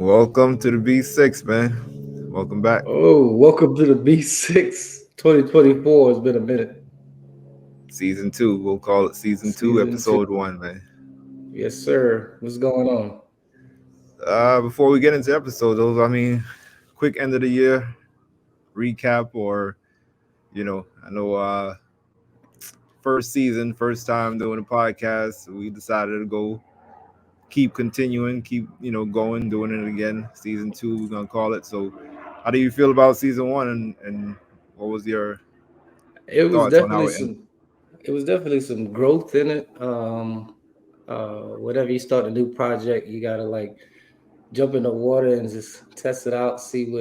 Welcome to the B6, man. Welcome back. Oh, welcome to the B6 2024. It's been a minute. Season two. We'll call it season two, Season two. episode one, man. Yes, sir. What's going on? Before we get into episodes, those quick end of the year recap, or I know first season, first time doing a podcast. We decided to go keep continuing, keep going, doing it again. Season two, we're gonna call it. So, how do you feel about season one, and what was your It was thoughts on definitely how it ended? some it was definitely some growth in it. Whenever you start a new project, you gotta like jump in the water and just test it out, see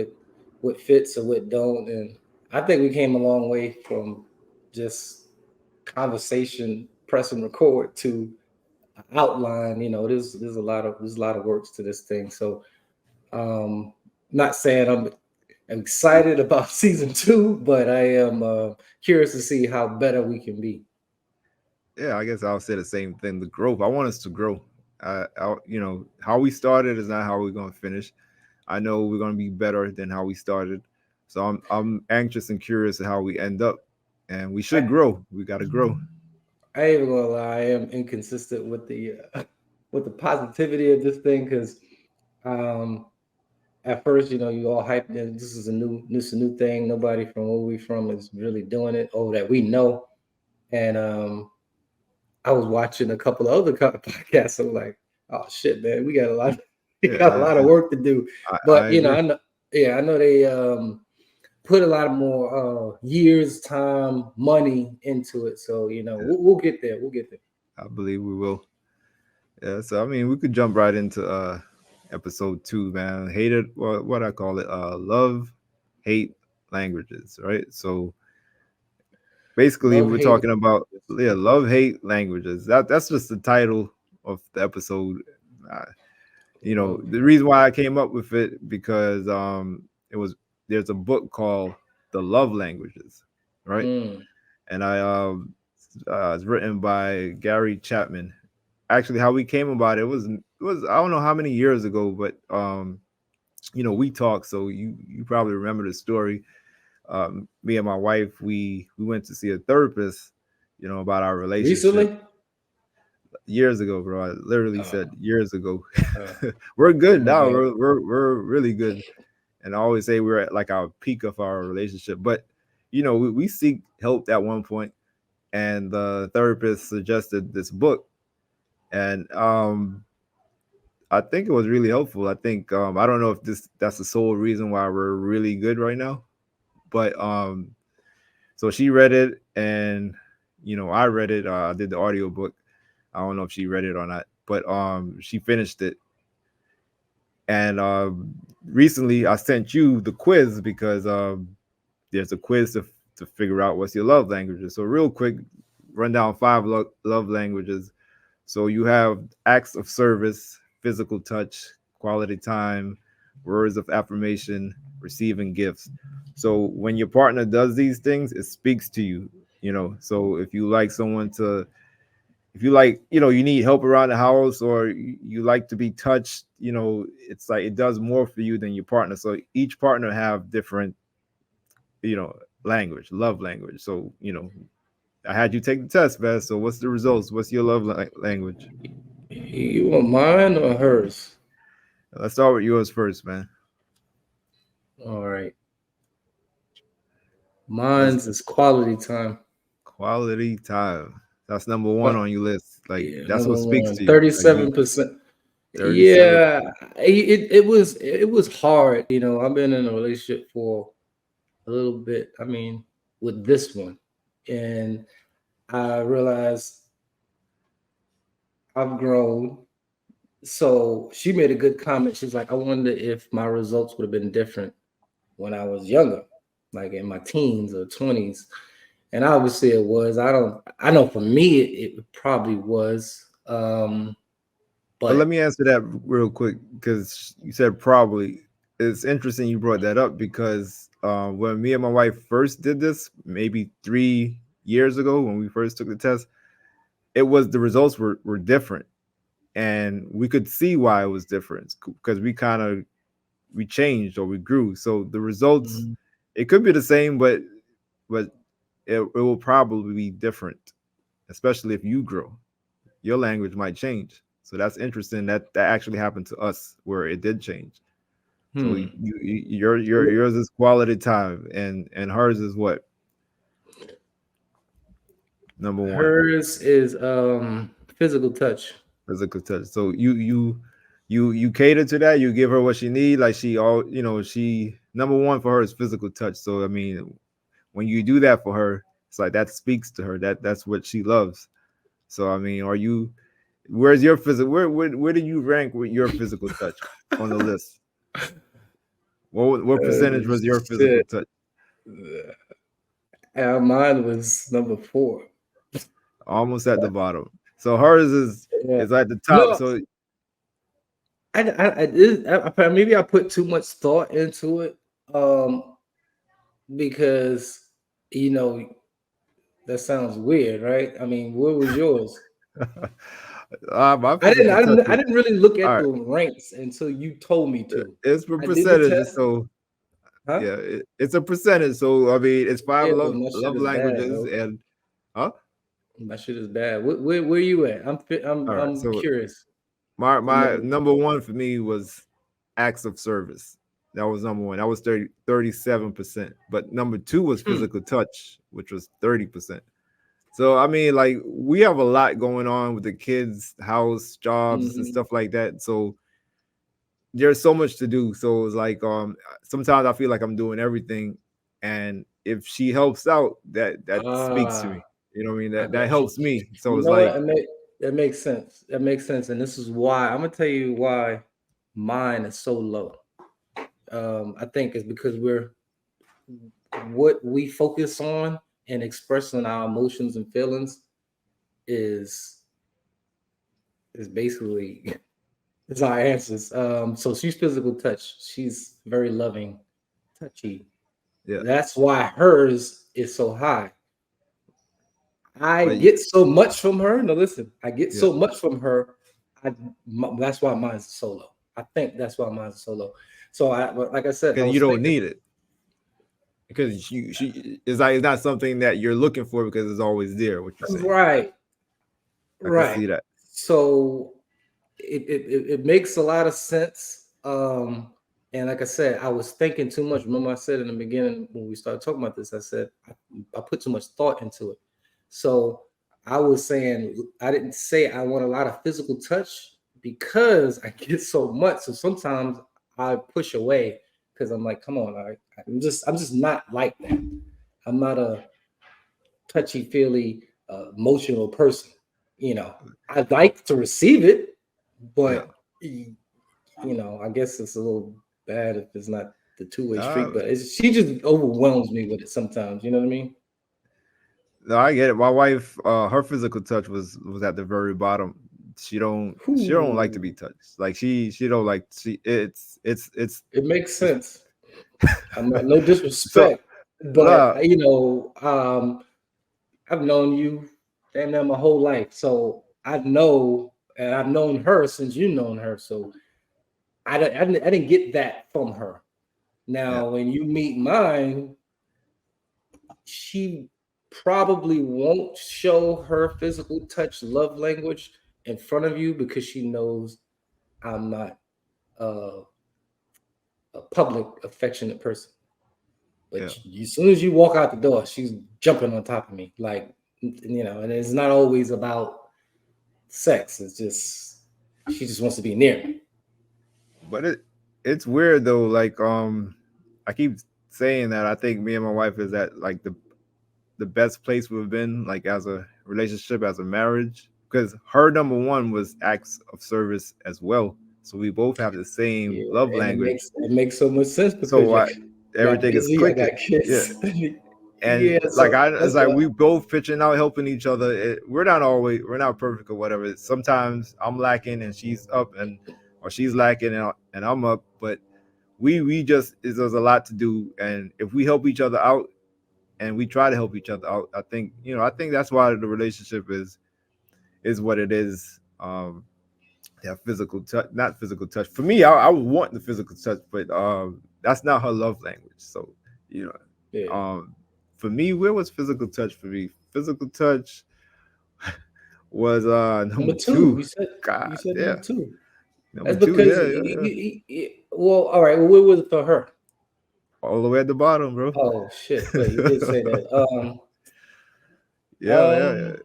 what fits or what don't. And I think we came a long way from just conversation, pressing record to outline. There's a lot of works to this thing. So Um, not saying I'm excited about season two, but I am curious to see how better we can be. Yeah, I guess I'll say the same thing. The growth. I want us to grow. How we started is not how we're gonna finish. I know we're gonna be better than how we started. So I'm anxious and curious of how we end up. And we I, should grow. We gotta grow. I ain't even gonna lie, I am inconsistent with the with the positivity of this thing because um, at first, you all hyped in. This is a new thing. Nobody from where we from is really doing it, or that we know. And I was watching a couple of other podcasts. I'm like, oh shit, man, we got a lot. We Yeah, got a lot of work to do. I But agree. I know, yeah, I know they put a lot more years, time, money into it. So Yeah, we'll get there. We'll get there. I believe we will. Yeah, so we could jump right into episode two, man. Hated what I call it, love, hate languages, right? So basically Love, we're hate. talking about, yeah, love, hate languages. That's just the title of the episode. uh, Love. the reason why I came up with it because it was there's a book called The Love Languages, right? Mm. And it's written by Gary Chapman. Actually, how we came about it was I don't know how many years ago, but we talked, so you probably remember the story. Me and my wife, we went to see a therapist, about our relationship Recently? years ago, bro. I literally Oh, said years ago. oh, We're good my now. bad. We're really good, and I always say we're at like our peak of our relationship. But we seek help at one point, and the therapist suggested this book, and I think it was really helpful. I think I don't know if that's the sole reason why we're really good right now, but so she read it, and I read it. I did the audio book. I don't know if she read it or not, but she finished it. And recently I sent you the quiz because there's a quiz to figure out what's your love languages. So real quick, run down five love languages. So you have acts of service, physical touch, quality time, words of affirmation, receiving gifts. So when your partner does these things, it speaks to you. So if you like someone to if you like, you need help around the house, or you like to be touched, it's like it does more for you than your partner. So each partner have different, you know, love language. So, I had you take the test, man. So what's the results? What's your love language? You want mine or hers? Let's start with yours first, man. All right. Let's Mine's is quality time. quality time. That's number one But on your list. Like yeah, that's number what speaks one, to you. Like you 37%. 37. Yeah, it was hard. I've been in a relationship for a little bit. I mean, with this one, and I realized I've grown. So she made a good comment. She's like, I wonder if my results would have been different when I was younger, like in my teens or 20s. And obviously it was. I know for me it probably was. But let But me answer that real quick because you said probably. It's interesting you brought that up because when me and my wife first did this, maybe 3 years ago when we first took the test, the results were different, and we could see why it was different because we kind of we changed or we grew. So the results, Mhm. it could be the same, but it will probably be different, especially if you grow. Your language might change. So that's interesting that that actually happened to us where it did change. So Hmm. yours is quality time, and hers is what? Number one, Hers is physical touch. physical touch. So you cater to that. You give her what she need. Like she all she number one for her is physical touch. So I mean, when you do that for her, it's like that speaks to her. That's what she loves. So I mean, are you? Where's your physical? Where do you rank with your physical touch on the list? What percentage was your physical Shit. touch? Mine was number 4. Almost at the bottom. So hers Yeah. is at the top. No, So maybe I put too much thought into it. Um, because you know that sounds weird, right? I mean, what was yours? my physical touch I is didn't really look all at right. the ranks until you told me to. It's for I did the percentages. test, So huh? yeah, it's a percentage. So I mean, it's five Yeah, but my shit love is bad, languages, bro. and huh? My shit is bad. Where you at? All right. I'm So curious to my know. number one for me was acts of service. That was number one. That was 37%. But number two was Hmm. physical touch, which was 30%. So I mean, like we have a lot going on with the kids, house, jobs, and Hmm. stuff like that. So there's so much to do. So it's like sometimes I feel like I'm doing everything, and if she helps out, that speaks to Ah, me. You know what I mean? I That got you. helps me. So You it's know what? like That makes sense. That makes sense. And this is why I'm gonna tell you why mine is so low. I think it's because we're what we focus on and expressing our emotions and feelings is is basically is our answers. So she's physical touch. She's very loving, touchy. yeah, That's why hers is so high. I but get so much from her. No, listen, I get yeah, so much from her. That's why mine's solo. I think that's why mine's solo. So like I said, I because you was don't thinking, need it. Because she is like it's not something that you're looking for because it's always there. What you're saying, right, I can right. see that. So it makes a lot of sense. And like I said, I was thinking too much. Remember, I said in the beginning when we started talking about this, I said I put too much thought into it. So I was saying I didn't say I want a lot of physical touch because I get so much. So sometimes I push away because I'm like, come on, I'm just not like that. I'm not a touchy feely emotional person. You know, I'd like to receive it, Yeah. but I guess it's a little bad if it's not the two-way Uh, street. But she just overwhelms me with it sometimes. You know what I mean? no, I get it. My wife, her physical touch was at the very bottom. She don't like to be Whew. touched. Like she don't like she It makes it's sense. I'm not, no so disrespect, but uh, I've known you damn near my whole life, so I know, and I've known her since you known her. So I didn't get that from her. yeah, Now, when you meet mine, she probably won't show her physical touch love language in front of you because she knows I'm not uh, a public affectionate person. But yeah. as soon as you walk out the door, she's jumping on top of me, like and it's not always about sex. It's just she just wants to be near me. But it's weird though. Like I keep saying that I think me and my wife is at like the best place we've been like as a relationship as a marriage because her number one was acts of service as well. So we both have the same Yeah, love and language. it makes so much sense because So you got everything is busy. I got clicking. Yeah. kids. And Yeah, like so I, it's that's like why. we both pitching out, helping each other. We're not perfect or whatever. Sometimes I'm lacking and she's up, and or she's lacking and I'm up. But we just there's a lot to do, and if we help each other out and we try to help each other out, I think that's why the relationship is what it is. Yeah, physical touch, not physical touch. For me, I would want the physical touch, but that's not her love language. So, you Yeah. know, for me, where was physical touch for me? Physical touch was Number number two, two. you God, said yeah, number two. number That's two. because Yeah, yeah, yeah. well, all right. Well, where was it for her? All the way at the bottom, bro. Oh shit! Wait, you did say that. Yeah, yeah, yeah. Um.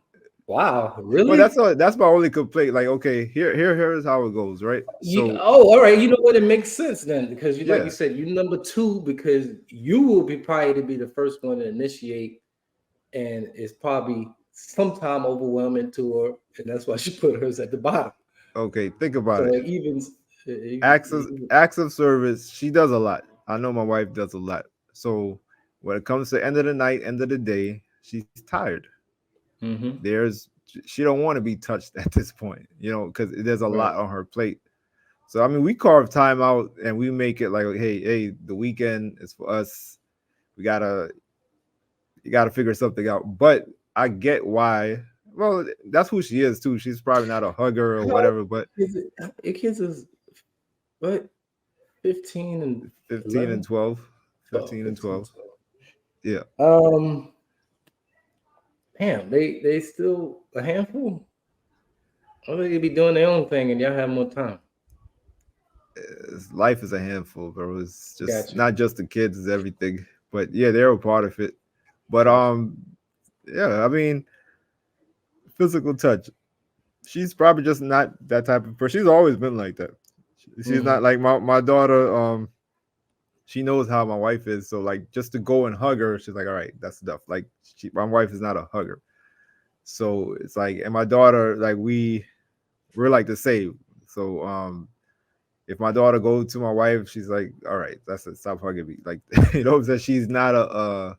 Wow, Well, really? that's my only complaint. Like, okay, here's how it goes, right? You So, oh, all right. You know what? It makes sense then because you like you yeah, said, you number two because you will be probably to be the first one to initiate, and it's probably sometime overwhelming to her, and that's why she put hers at the bottom. okay, think about So it. it evens. Acts of service, she does a lot. I know my wife does a lot. So when it comes to end of the night, end of the day, she's tired. Mm-hmm. There's she don't want to be touched at this point, because there's a Right. lot on her plate. So I mean, we carve time out and we make it like, hey, the weekend is for us. We gotta you gotta figure something out. But I get why. Well, that's who she is too. She's probably not a hugger or How whatever, but is it? Your kids is what? 15 and 15 and 11? 12. 12, 15 and 15, 12. Yeah. 12. Damn, they still a handful. I think they be doing their own thing and y'all have more time. Life is a handful, bro. It's just Gotcha. not just the kids, it's everything. But yeah, they're a part of it. But Gotcha. yeah, I mean, physical touch. She's probably just not that type of person. She's always been like that. She's Mm-hmm. not like my daughter. She knows how my wife is, so like just to go and hug her, she's like, all right, that's enough. Like my wife is not a hugger, so it's like, and my daughter, like we're like the same. So if my daughter goes to my wife, she's like, all right, that's it, stop hugging me. Like that she's not a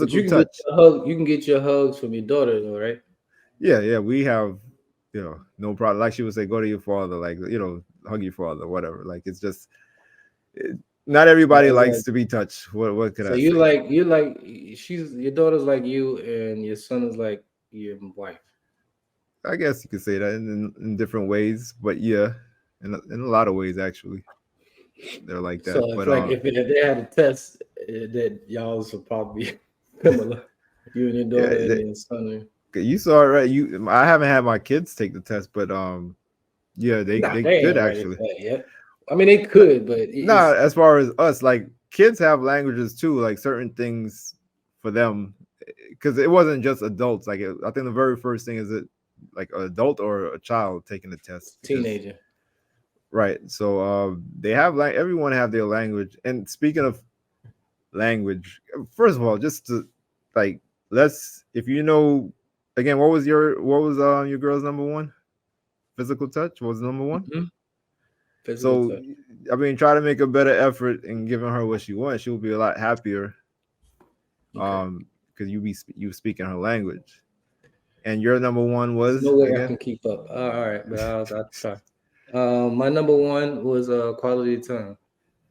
But physical you can get touch. your hug. You can get your hugs from your daughter, though, right? Yeah, we have, no problem. Like she would say, go to your father, like, hug your father, whatever. Like it's just it, not So everybody it's likes like, to be touched. What could so I say? you like she's your daughter's like you, and your son is like your wife. I guess you could say that in different ways, but yeah, in a lot of ways actually, they're like that. So it's But like if they had a test that y'all's would probably be similar. You and your yeah, daughter and your son. you saw it right. I haven't had my kids take the test, but yeah, Nah, they they could ain't ready actually. for that yet. I mean, they could, but Nah, it's as far as us, like kids have languages too, like certain things for them, because it wasn't just adults. Like I think the very first thing is it like an adult or a child taking the test because teenager. right. So they have like everyone have their language. And speaking of language, first of all, just to like let's if you know again, what was your girl's number one? Physical touch was number one. Mm-hmm. Physical So touch. I mean, try to make a better effort in giving her what she wants. She'll be a lot happier, Okay. because you speaking her language. And your number one There's was no way I again. can keep up. All right, but I'll try. My number one was quality time.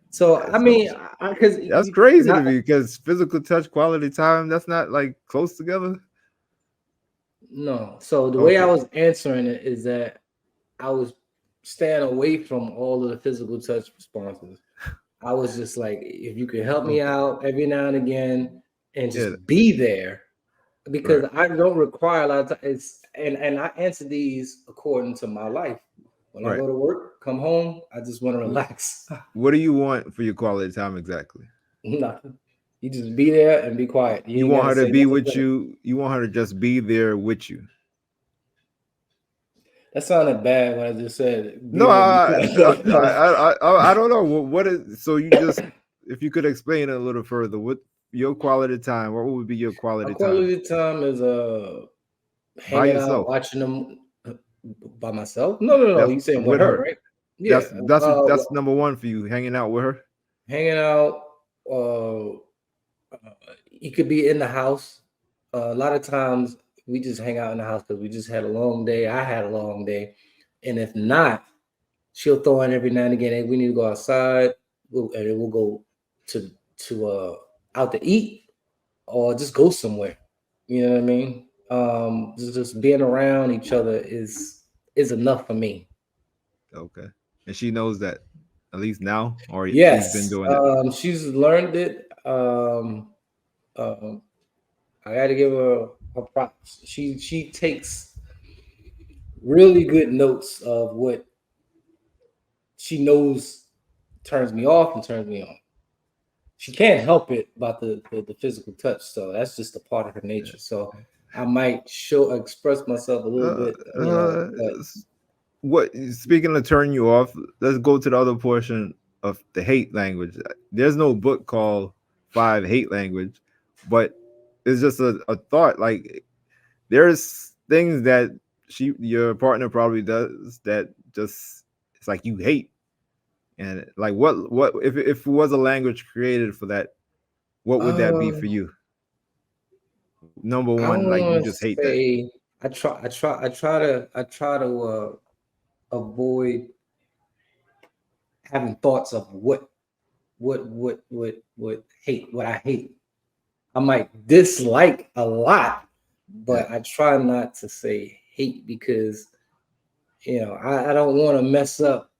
So I So mean, because that's you crazy not to me because physical touch, quality time, that's not like close together. no. So the way I Okay, was answering it is that I was staying away from all of the physical touch responses. I was just like, if you could help me okay, out every now and again and yeah, just be there, because right. I don't require a lot of time. It's and I answer these according to my life. When I Right. go to work, come home, I just want to relax. What do you want for your quality time exactly? Nothing. You just be there and be quiet. You You ain't got want to her to say be nothing with back. you. You want her to just be there with you. That sounded bad when I just said be No, there and be quiet. No. I don't know what is. So you just, if you could explain it a little further, what your quality time? What would be your My quality time quality time is by hanging out, yourself? watching them by myself. No, no, no. That's You saying with with her, her. right? Yeah. That's number one for you, hanging out with her. Hanging out. Uh, you could be in the house. A lot of times we just hang out in the house because we just had a long day. I had a long day, and if not, she'll throw in every now and again. Hey, we need to go outside, and then we'll go to out to eat or just go somewhere. You know what I mean? Just being around each other is enough for me. Okay. And she knows that at least now, or she's been Yes, doing it. she's learned it. Um, I got to give her props. She takes really good notes of what she knows turns me off and turns me on. She can't help it about the physical touch, so that's just a part of her nature. So I might express myself a little Uh, bit, uh, but what speaking of turning you off, let's go to the other portion of the hate language. There's no book called Five Hate Language, but it's just a thought. Like there's things that your partner probably does that just it's like you hate. And like what if it was a language created for that, what would that be um, for you? Number I one, like you want to just hate that. say I try to avoid having thoughts of what hate what I hate. I might dislike a lot, Yeah. but I try not to say hate because I don't want to mess up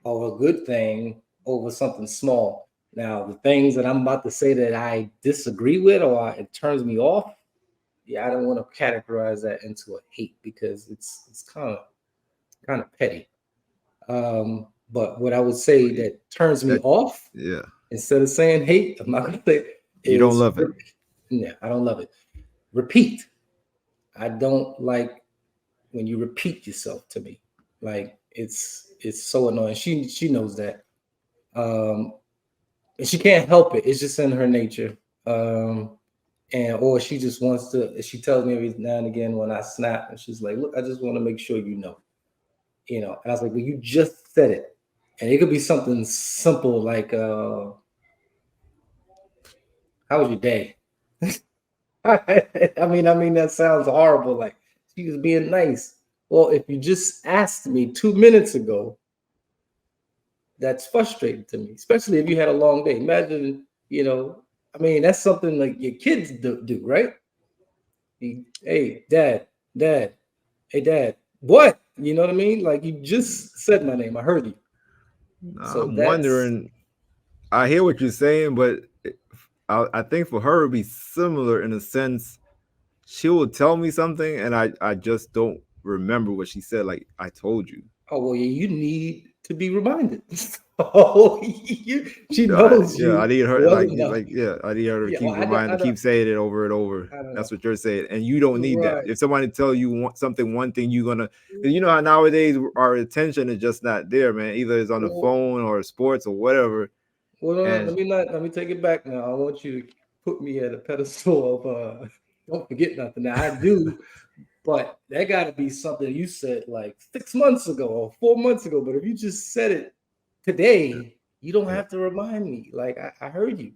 or a good thing over something small. Now, the things that I'm about to say that I disagree with or it turns me off, yeah, I don't want to categorize that into a hate because it's kind of petty. But what I would say that turns me That off yeah. instead of saying hate, I'm not gonna say You don't is love it. yeah, I don't love it. Repeat. I don't like when you repeat yourself to me. Like it's so annoying. She knows that. Um, and she can't help it. It's just in her nature. Um, and or she just wants to. She tells me every now and again when I snap, and she's like, "Look, I just want to make sure you know." And I was like, "Well, you just said it," and it could be something simple like, "How was your day?" I mean that sounds horrible. Like she was being nice. Well, if you just asked me 2 minutes ago, that's frustrating to me, especially if you had a long day. Imagine, that's something like your kids do right? Hey, dad, hey, dad, what? You know what I mean? Like you just said my name, I heard you. So I'm that's wondering. I hear what you're saying, but I think for her it'd be similar in a sense. She will tell me something, and I just don't remember what she said. Like I told you. oh well, yeah, you need to be reminded. Oh, she knows Yeah, I you need her well like enough. yeah, I need her to Yeah, well, keep I reminding, don't, keep saying it over and over. I don't know. That's what you're saying, and you don't need that. Right. If somebody tell you something, one thing you're gonna, 'cause you know how nowadays our attention is just not there, man. Either it's on the Well, phone or sports or whatever, well, no, and let me take it back now. I want you to put me at a pedestal of don't forget nothing. Now I do, but that got to be something you said like 6 months ago or 4 months ago. But if you just said it today, you don't yeah. have to remind me. Like I heard you.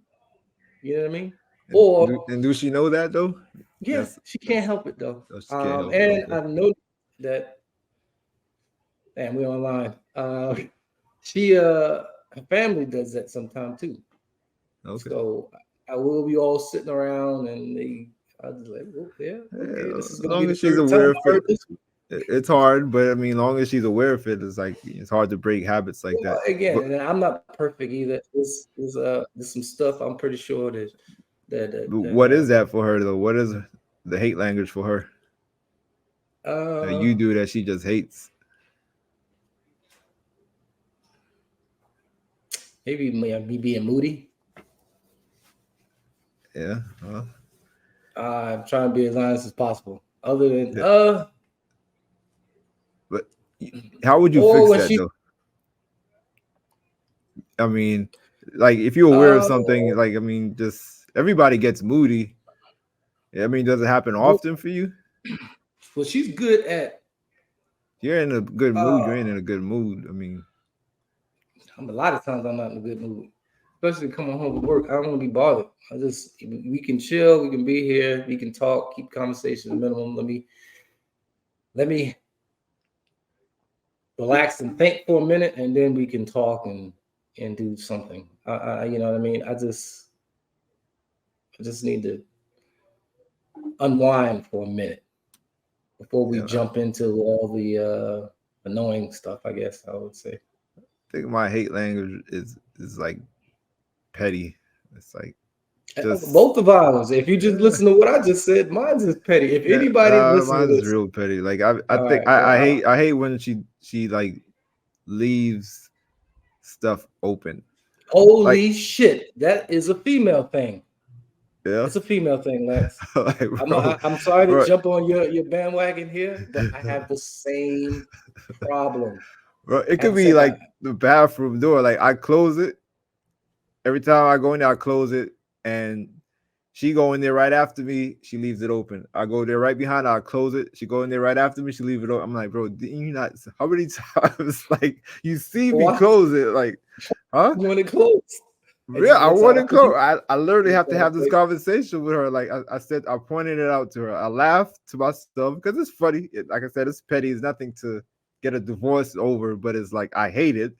You know what I mean? Or And do she know that though? yeah, That's she that's can't help it though. she can't help it. And Okay, I've noticed that. Damn, we online. She her family does that sometime too. okay. So I will be all sitting around and I was like, oh, yeah, okay, Yeah, this is as gonna be long the as she's third time aware of I it, heard this. it's hard. But I mean, as long as she's aware of it, it's like it's hard to break habits like Well, that. again, But and I'm not perfect either. There's some stuff I'm pretty sure that what is that for her though? What is the hate language for her that uh you do that she just hates? maybe me being moody. Yeah, I'm trying to be as honest as possible. Other than yeah. But how would you or fix when that she though? I mean, like if you're aware of uh something, like I mean, just everybody gets moody. I mean, does it happen well, often for you? well she's good at You're in a good mood. uh You're in a good mood. I mean, a lot of times I'm not in a good mood, especially coming home from work. I don't want to be bothered. We can chill, we can be here, we can talk, keep conversation minimum. Let me relax and think for a minute, and then we can talk and do something. You know what I mean. I just need to unwind for a minute before we yeah, jump into all the annoying stuff, I guess I would say. I think my hate language is like petty. It's like just Both of ours. If you just listen to what I just said, mine's is petty. If yeah, anybody listen to mine's this, real petty. Like I all think right. Well, I hate when she like leaves stuff open. Like holy shit, that is a female thing. yeah, It's a female thing, Lex. like I'm bro, I'm sorry to bro, jump on your bandwagon here, but I have the same problem. bro. It I have could the be same like problem. the bathroom door. Like I close it every time I go in there. I close it, and she go in there right after me. She leaves it open. I go there right behind her. I close it. She go in there right after me. She leave it open. I'm like, bro, didn't you not? How many times like you see me Why close it? Like, huh? you want it close? It Yeah, just I looks want out to of close. place. I literally Looks have to out have of this place. conversation with her. Like I said, I pointed it out to her. I laughed to myself because it's funny. Like I said, it's petty. It's nothing to get a divorce over, but it's like I hate it.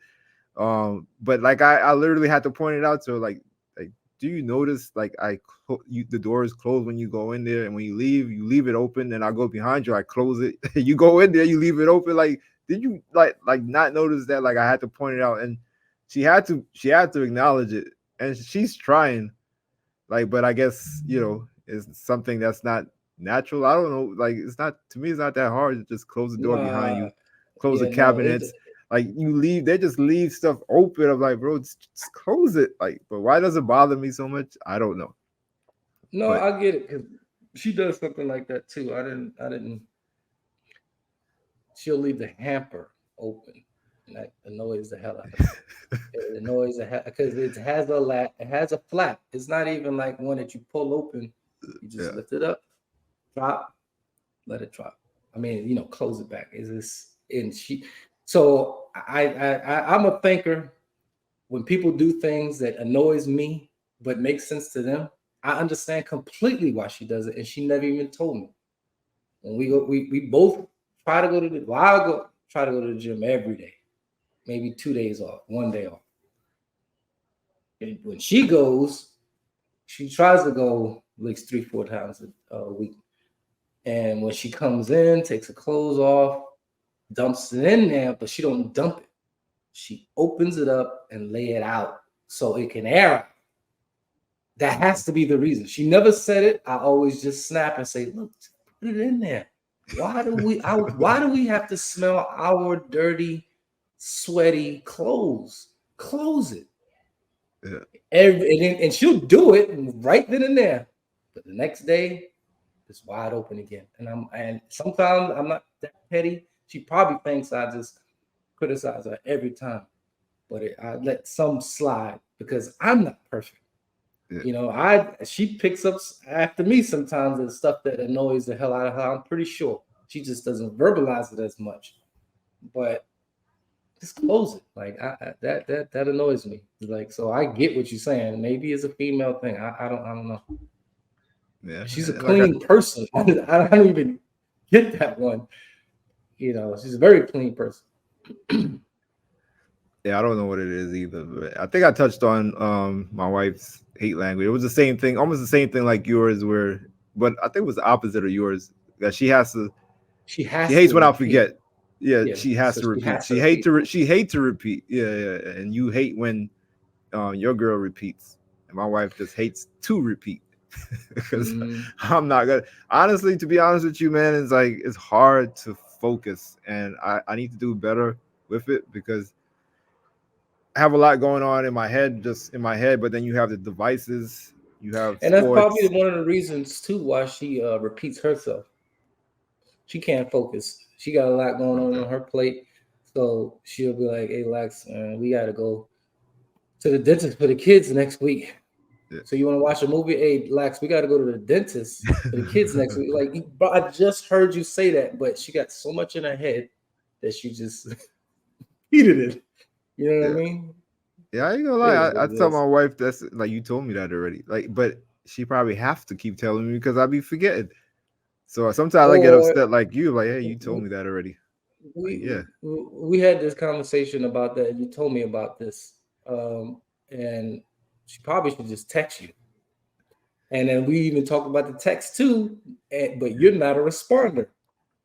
But like I literally had to point it out to her. Like, do you notice? Like the door is closed when you go in there, and when you leave it open. And I go behind you, I close it. You go in there, you leave it open. Like, did you like not notice that? Like I had to point it out, and she had to acknowledge it, and she's trying. Like, but I guess it's something that's not natural. I don't know. Like, it's not to me. It's not that hard to just close the door behind Nah, you, close the yeah, no, cabinets. Like you leave, they just leave stuff open. I'm like, bro, just close it. Like, but why does it bother me so much? I don't know. no, But I get it because she does something like that too. I didn't. She'll leave the hamper open, and that annoys the hell out of me. It annoys the hell because it has a flap. It's not even like one that you pull open. You just yeah, lift it up, drop, let it drop. I mean, close it back. Is this and she? So I'm a thinker. When people do things that annoys me but makes sense to them, I understand completely why she does it, and she never even told me. When we go, we both try to go to the. Well, I go try to go to the gym every day, maybe 2 days off, 1 day off. And when she goes, she tries to go at least 3, 4 times a week. And when she comes in, takes her clothes off, dumps it in there, but she don't dump it. She opens it up and lay it out so it can air out. That has to be the reason. She never said it. I always just snap and say, "Look, put it in there. Why do we have to smell our dirty, sweaty clothes? Close it." yeah, And she'll do it right then and there. But the next day, it's wide open again. And sometimes I'm not that petty. She probably thinks I just criticize her every time. But I let some slide because I'm not perfect. yeah, She picks up after me sometimes the stuff that annoys the hell out of her. I'm pretty sure she just doesn't verbalize it as much. But just close it. Like that annoys me. Like so, I get what you're saying. Maybe it's a female thing. I don't know. yeah. She's a Like clean person. I don't even get that one. She's a very clean person. yeah, I don't know what it is either. But I think I touched on my wife's hate language. It was the same thing, almost the same thing like yours, where but I think it was the opposite of yours. That She she has hates to when I repeat. forget. Yeah, Yeah, she has so to she repeat. has to repeat. She hate to repeat. Yeah, yeah, and you hate when your girl repeats, and my wife just hates to repeat because Mm, I'm not gonna. Honestly, to be honest with you, man, it's like it's hard to focus, and I need to do better with it because I have a lot going on in my head, just in my head. But then you have the devices, you have and that's probably sports. one of the reasons too why she repeats herself. She can't focus. She got a lot going Okay. on her plate, so she'll be like, "Hey, Lex, we got to go to the dentist for the kids next week. Yeah. So you want to watch a movie? Hey, Lex, we got to go to the dentist for the kids next week." Like, bro, I just heard you say that, but she got so much in her head that she just repeated it. You know what I Yeah. mean? Yeah, I ain't gonna It lie. is what I it tell is. my wife that's like you told me that already. Like, but she probably have to keep telling me because I be forgetting. So sometimes I get Or upset like you, like, hey, you told me that already. Like, we yeah, we had this conversation about that. You told me about this, and she probably should just text you. And then we even talked about the text too, but you're not a responder.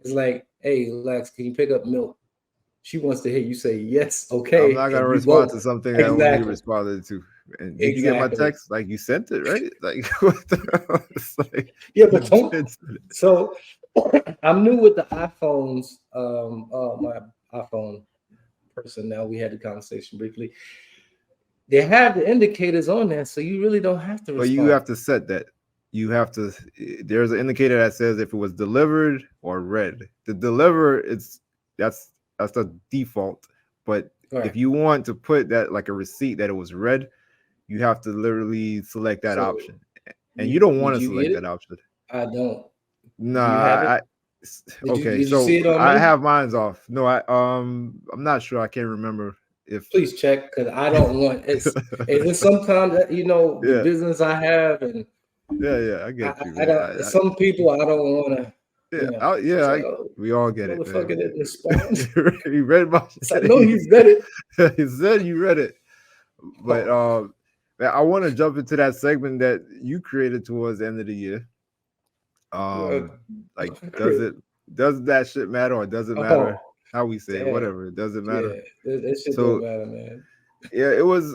It's like, hey, Lex, can you pick up milk? She wants to hear you say yes, I'm okay, not gonna and you respond go. to something that only you Exactly. responded to. And did you get my Exactly. text? Like you sent it, right? Like what the it's like Yeah, you but don't. did send it. So I'm new with the iPhones. My iPhone person now. We had the conversation briefly. They have the indicators on there, so you really don't have to But you respond. have to set that. You have to. There's an indicator that says if it was delivered or read. The deliver, that's that's the default. But Right. if you want to put that like a receipt that it was read, you have to literally select that So option, and you you don't want did to you get select it? that option. I don't. No, Do you have it? okay. Did you see So it on I me? have mine's off. No, I'm not sure. I can't remember if. Please check because I don't want it's. Is it sometimes that the Yeah, business I have and yeah. I I, get you, I man. don't. Some people I don't want to. Yeah, Say, yeah. oh, We all this get it, motherfucker man. didn't respond. You read my It's like, shit. no, he read it. He said you read it, but Oh, man, I want to jump into that segment that you created towards the end of the year. uh, Like, Chris. does that shit matter or does it Oh, matter how we say it? damn. Whatever, it doesn't matter. Yeah, that shit don't So matter, man. yeah, it was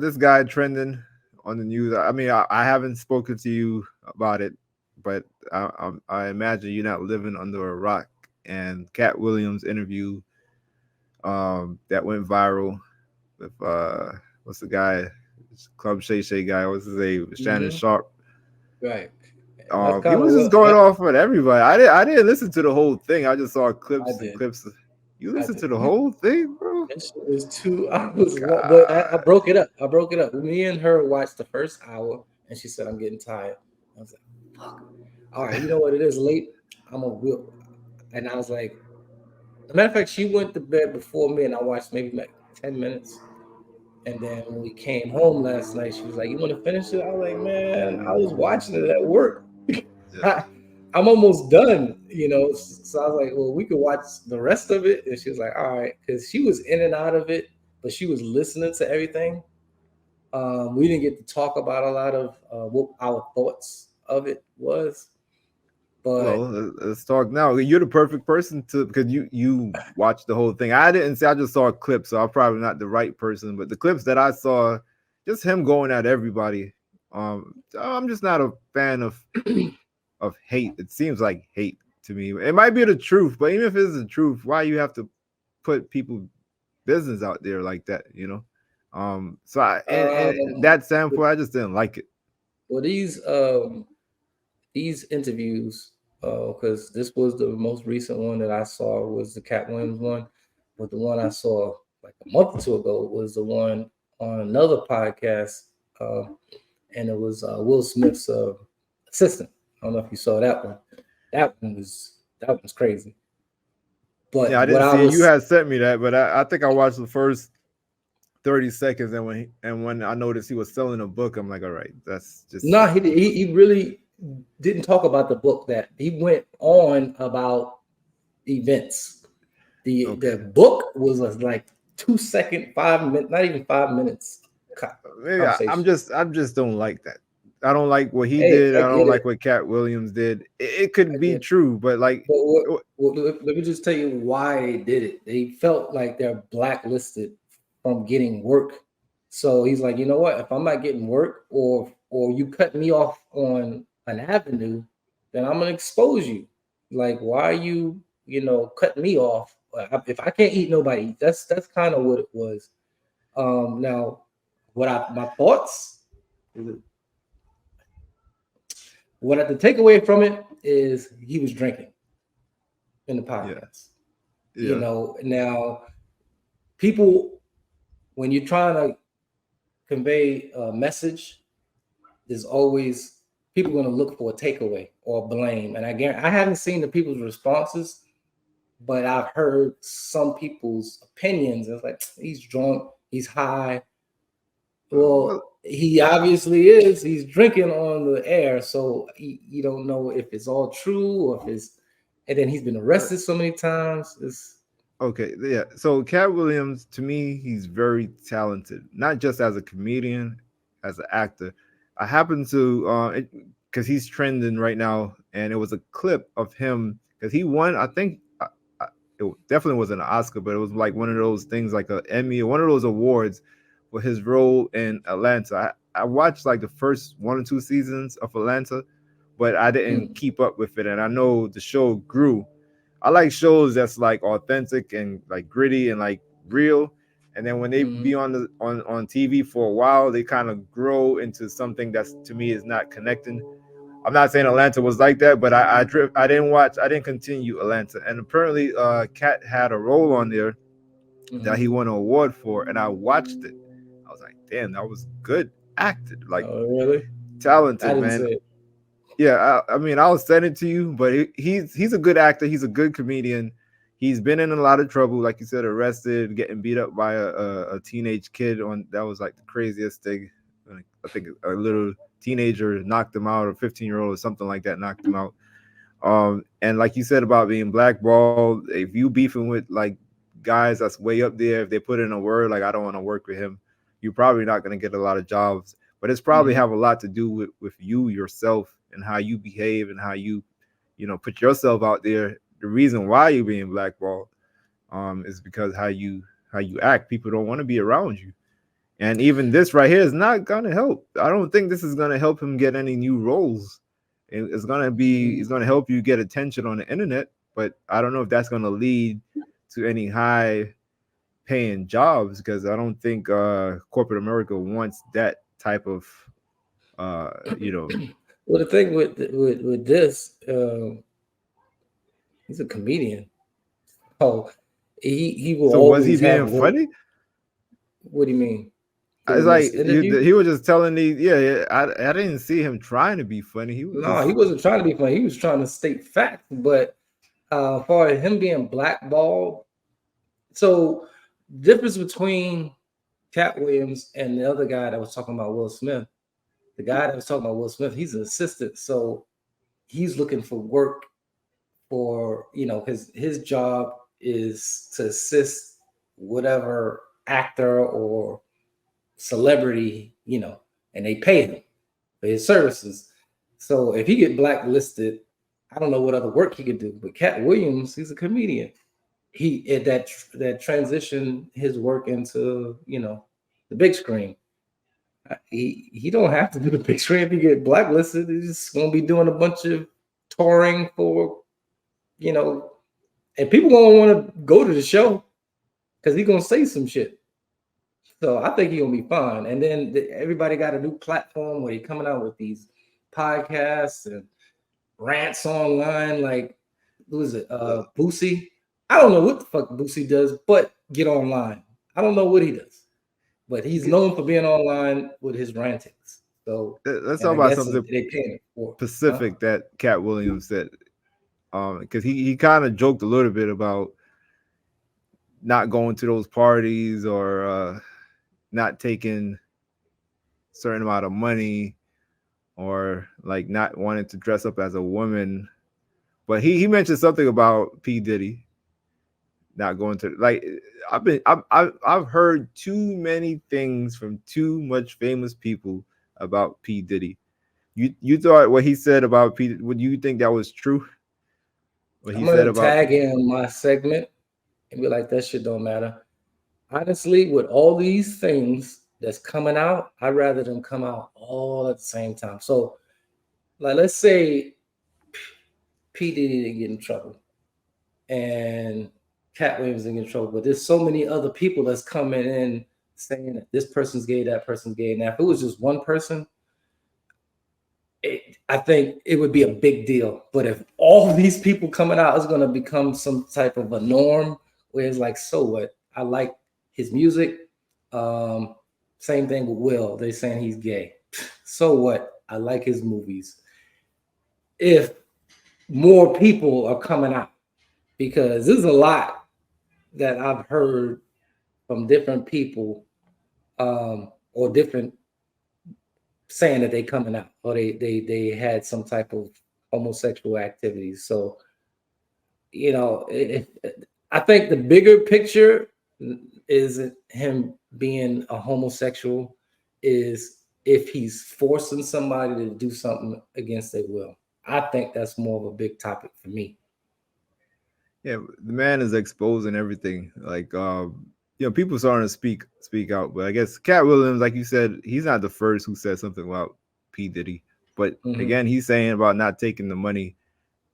this guy trending on the news. I mean, I haven't spoken to you about it, but I imagine you're not living under a rock. And Cat Williams interview that went viral with what's the guy, Club Shay Shay guy, what's his name, Shannon Hmm. Sharp. Right. That's He kind of was just what going off on everybody. I didn't listen to the whole thing. I just saw I clips and did. clips. You I listened did. to the whole thing, bro? That shit was too. I was, but I God. broke it up. I broke it up. Me and her watched the first hour, and she said, "I'm getting tired." I was like, "Fuck." All right, you know what? It is late. I'm a will, and I was like, as a matter of fact, she went to bed before me, and I watched maybe like 10 minutes. And then when we came home last night, she was like, "You want to finish it?" I was like, "Man, I was watching it at work. Yeah. I, I'm almost done." So I was like, "Well, we could watch the rest of it." And she was like, "All right," because she was in and out of it, but she was listening to everything. We didn't get to talk about a lot of what our thoughts of it was, Well, but let's talk now. You're the perfect person to because you watched the whole thing. I didn't see. I just saw a clip, so I'm probably not the right person. But the clips that I saw, just him going at everybody. I'm just not a fan of hate. It seems like hate to me. It might be the truth, but even if it's the truth, why you have to put people business out there like that? So and um, that standpoint, I just didn't like it. well, these interviews, because this was the most recent one that I saw was the Cat Williams one, but the one I saw like a month or two ago was the one on another podcast, uh, and it was Will Smith's assistant. I don't know if you saw that one. That one's crazy. Yeah, But I what didn't I see it. You was had sent me that, but I think I watched the first 30 seconds, and when I noticed he was selling a book, I'm like, all right, that's no, just he really didn't talk about the book. That he went on about events. The okay. book was a, like 2 second, 5 minutes, not even 5 minutes Maybe conversation. I just don't like that. I don't like what he Hey, did. I I don't get it. like what Cat Williams did. It I could be get it. true, but like, But let me just tell you why they did it. They felt like they're blacklisted from getting work. So he's like, you know what? If I'm not getting work, or you cut me off on an avenue, then I'm gonna expose you. Like, why are you cutting me off? If I can't eat, nobody eat. That's kind of what it was. Now, my thoughts, what I have to take away from it is he was drinking in the yeah, podcast. yeah. Now people, when you're trying to convey a message, there's always people going to look for a takeaway or blame. And I haven't seen the people's responses, but I've heard some people's opinions. It's like he's drunk, he's high. Well, Well, he obviously is. He's drinking on the air, so you don't know if it's all true or if it's. And then he's been uh, arrested so many times. It's okay, yeah. So Cat Williams, to me, he's very talented, not just as a comedian, as an actor. I happen to because he's trending right now, and it was a clip of him because he won. I think it definitely wasn't an Oscar, but it was like one of those things like an Emmy or one of those awards for his role in Atlanta. I watched like the first 1 or 2 seasons of Atlanta, but I didn't Mm, keep up with it. And I know the show grew. I like shows that's like authentic and like gritty and like real. And then when they be mm, on the on TV for a while, they kind of grow into something that's to me is not connecting. I'm not saying Atlanta was like that, but I didn't watch, I didn't continue Atlanta. And apparently, Cat had a role on there that he mm. won an award for, and I watched it. I was like, damn, that was good acted, like Oh, really? I talented, didn't man. say it. Yeah, I mean, I'll send it to you, but he's a good actor. He's a good comedian. He's been in a lot of trouble, like you said, arrested, getting beat up by a teenage kid. On that was like the craziest thing. Like, I think a little teenager knocked him out, or 15-year-old or something like that knocked him out. And like you said about being blackballed, if you beefing with like guys that's way up there, if they put in a word like I don't want to work with him, you're probably not going to get a lot of jobs. But it's probably Mhm. have a lot to do with you yourself and how you behave and how you put yourself out there. The reason why you're being blackballed is because how you act. People don't want to be around you. And even this right here is not gonna help. I don't think this is gonna help him get any new roles. It's gonna help you get attention on the internet, but I don't know if that's gonna lead to any high paying jobs because I don't think corporate America wants that type of uh you know. Well, the thing with this, he's a comedian. Oh, he will So was he always have being work. funny? What do you mean? It's During like this interview? he was just telling me, yeah, yeah. I didn't see him trying to be funny. He was No, he just wasn't trying to be funny. He was trying to state facts. But for him being blackballed, so difference between Cat Williams and the other guy that was talking about Will Smith. The guy that was talking about Will Smith, he's an assistant, so he's looking for work for his job is to assist whatever actor or celebrity, and they pay him for his services. So if he get blacklisted, I don't know what other work he could do. But Cat Williams, he's a comedian. He that transitioned his work into the big screen. He don't have to do the big screen if he get blacklisted. He's just gonna be doing a bunch of touring for you know, and people gonna want to go to the show because he's gonna say some shit. So I think he's gonna be fine. And then everybody got a new platform where he's coming out with these podcasts and rants online. Like who is it? Boosie. I don't know what the fuck Boosie does, but get online. I don't know what he does, but he's known for being online with his rantings. So, let's and talk I about guess something they paying it for. Huh? specific that Cat Williams said. Because he kind of joked a little bit about not going to those parties or not taking certain amount of money or like not wanting to dress up as a woman. But he mentioned something about P Diddy not going to like. I've heard too many things from too much famous people about P Diddy. You thought what he said about P? Would you think that was true? What I'm he said gonna about tag P? in my segment and be like, that shit don't matter. Honestly, with all these things that's coming out, I'd rather them come out all at the same time. So, like, let's say P. Diddy didn't get in trouble and Cat Williams didn't get in trouble, but there's so many other people that's coming in saying that this person's gay, that person's gay. Now, if it was just one person, it, I think it would be a big deal. But if all these people coming out is going to become some type of a norm, where it's like, so what? I like his music. Um, Same thing with Will. They saying he's gay. So what? I like his movies. If more people are coming out, because there's a lot that I've heard from different people or different saying that they coming out or they had some type of homosexual activities. So I think the bigger picture isn't him being a homosexual, is if he's forcing somebody to do something against their will. I think that's more of a big topic for me. Yeah, the man is exposing everything. Like, people starting to speak out. But I guess Cat Williams, like you said, he's not the first who said something about P Diddy. But Mm-hmm. again, he's saying about not taking the money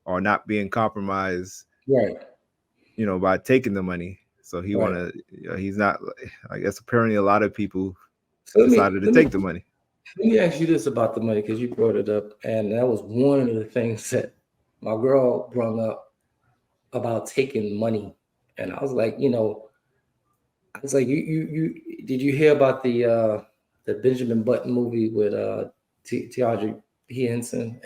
or not being compromised, Right, by taking the money. So he right. wanna, he's not. I guess apparently a lot of people So let me decided to let me take the money. let me ask you this about the money because you brought it up, and that was one of the things that my girl brought up about taking money, and I was like, I was like, you did you hear about the Benjamin Button movie with T.R.G. Henson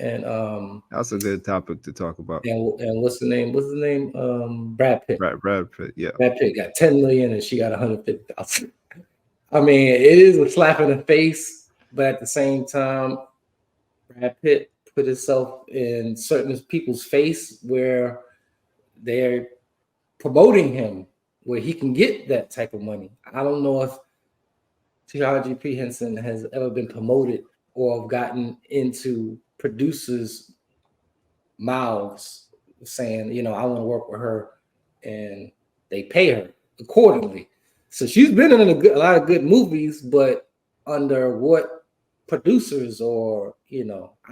That's a good topic to talk about. and what's the name? What's the name? Brad Pitt. Brad Pitt, yeah. Brad Pitt got 10 million and she got 150,000. I mean, it is a slap in the face, but at the same time, Brad Pitt put himself in certain people's face where they're promoting him, where he can get that type of money. I don't know if TRGP Henson has ever been promoted or have gotten into producers' mouths saying, I want to work with her, and they pay her accordingly. So she's been in a lot of good movies, but under what producers or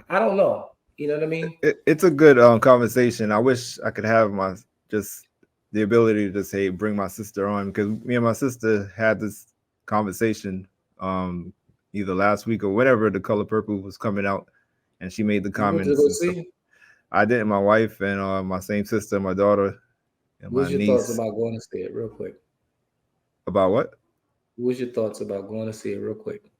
I don't know. You know what I mean? It's a good conversation. I wish I could have my just the ability to say bring my sister on because me and my sister had this conversation either last week or whatever the Color Purple was coming out, and she made the You went to comments go and stuff. see. I did. My wife and my same sister, my daughter, and my What's your thoughts niece. about going to see it real quick? About what? What's your thoughts about going to see it real quick?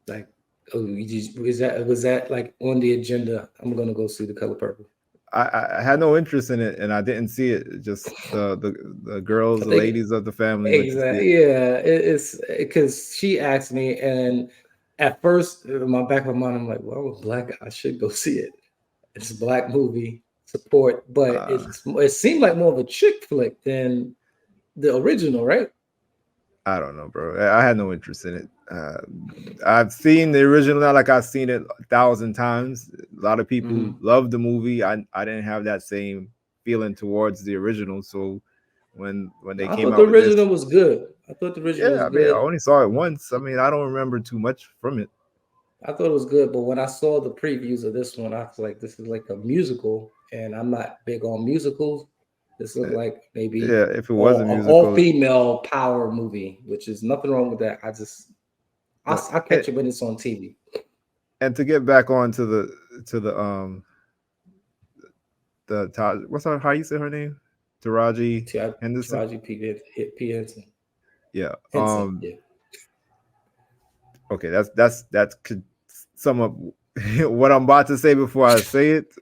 Like, oh, you just was that like on the agenda? I'm gonna go see the Color Purple. I had no interest in it, and I didn't see it. Just the girls, I the think ladies of the family went to see it. exactly. Yeah, it's because she asked me, and at first, in my back of my mind, I'm like, well, I'm a black guy. I should go see it. It's a black movie, support, but Uh, it seemed like more of a chick flick than the original, right? I don't know, bro. I had no interest in it. I've seen the original now, like I've seen it 1,000 times. A lot of people Mm-hmm. love the movie. I didn't have that same feeling towards the original. So when they I came thought the out with this, original was good. I thought the original was yeah, I mean, I good. only saw it once. I mean, I don't remember too much from it. I thought it was good, but when I saw the previews of this one, I was like, this is like a musical, and I'm not big on musicals. This looked Uh, like maybe Yeah, if it was a all musical, female power movie, which is nothing wrong with that. no, I catch it when it's on TV. and to get back on to the what's her, how you say her name, Taraji Henderson. Taraji P. Henson. Yeah. Henson, yeah. Okay, that could sum up what I'm about to say before I say it.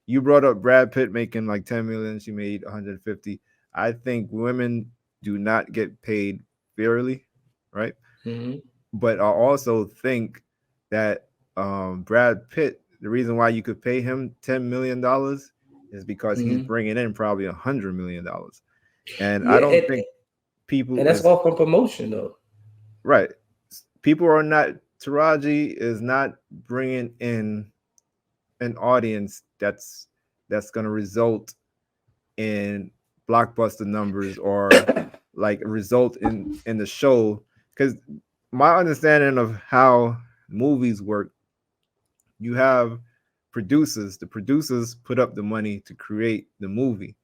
You brought up Brad Pitt making like 10 million. She made 150. I think women do not get paid fairly, right? Mm-hmm. But I also think that Brad Pitt, the reason why you could pay him $10 million is because he's Mm-hmm. bringing in probably $100 million, and I Yeah, don't think people and that's is all from promotion, though. right. People are not. Taraji is not bringing in an audience that's going to result in blockbuster numbers or like result in the show because my understanding of how movies work, you have producers. The producers put up the money to create the movie,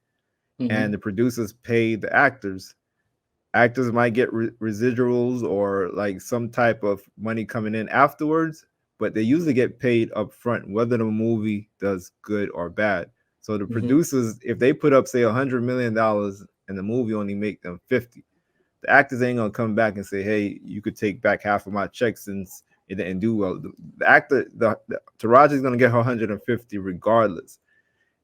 and Mm-hmm. the producers pay the actors. Actors might get residuals or like some type of money coming in afterwards, but they usually get paid up front, whether the movie does good or bad. So the Mm-hmm. producers, if they put up say $100 million and the movie only make them 50, the actors ain't gonna come back and say, "Hey, you could take back half of my check since it didn't do well." The actor, the Taraji's gonna get her 150 regardless,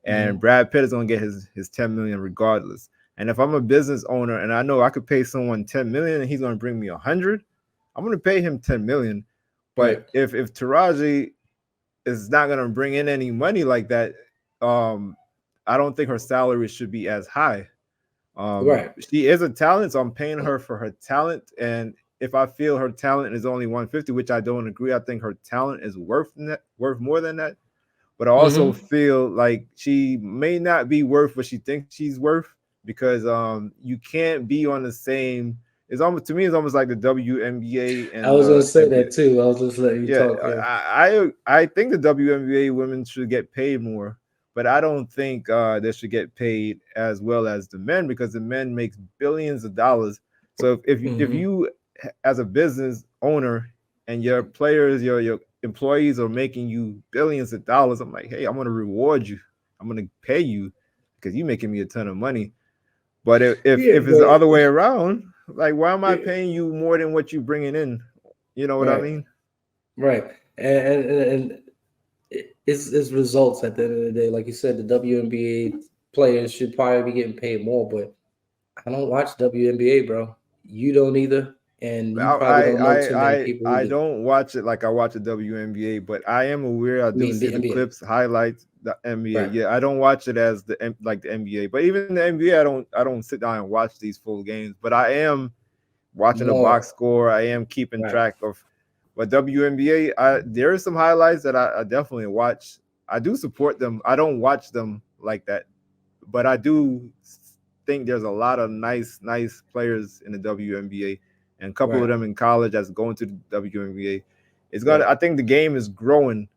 Mm-hmm. and Brad Pitt is gonna get his 10 million regardless. And if I'm a business owner and I know I could pay someone 10 million and he's gonna bring me 100, I'm gonna pay him 10 million. Right, But if Taraji is not gonna bring in any money like that, um, I don't think her salary should be as high. right. She is a talent, so I'm paying her for her talent. And if I feel her talent is only 150, which I don't agree, I think her talent is worth more than that. but I also Mm-hmm. feel like she may not be worth what she thinks she's worth because you can't be on the same. It's almost to me, it's almost like the WNBA I and was gonna the say NBA. that too. I was just letting you Yeah, talk. Yeah. I think the WNBA women should get paid more, but I don't think they should get paid as well as the men because the men makes billions of dollars. So if Mm-hmm. you as a business owner and your players, your employees are making you billions of dollars, I'm like, hey, I'm gonna reward you. I'm gonna pay you because you making me a ton of money. But Yeah, if it's the but other way around, like why am I yeah, paying you more than what you bringing in? You know what I right, mean? right, and it's results at the end of the day. Like you said, the WNBA players should probably be getting paid more, but I don't watch WNBA, bro. You don't either, and you probably don't know too many people who I do. don't watch it like I watch the WNBA, but I am aware. I I do mean, see the the NBA, clips, highlights, the NBA. right? Yeah, I don't watch it as like the NBA, but even the NBA, I don't sit down and watch these full games. But I am watching the box More, score. I am keeping right? track of. But WNBA, there are some highlights that I definitely watch. I do support them. I don't watch them like that, but I do think there's a lot of nice players in the WNBA, and a couple of Right, them in college that's going to the WNBA. It's gonna. right, I think the game is growing,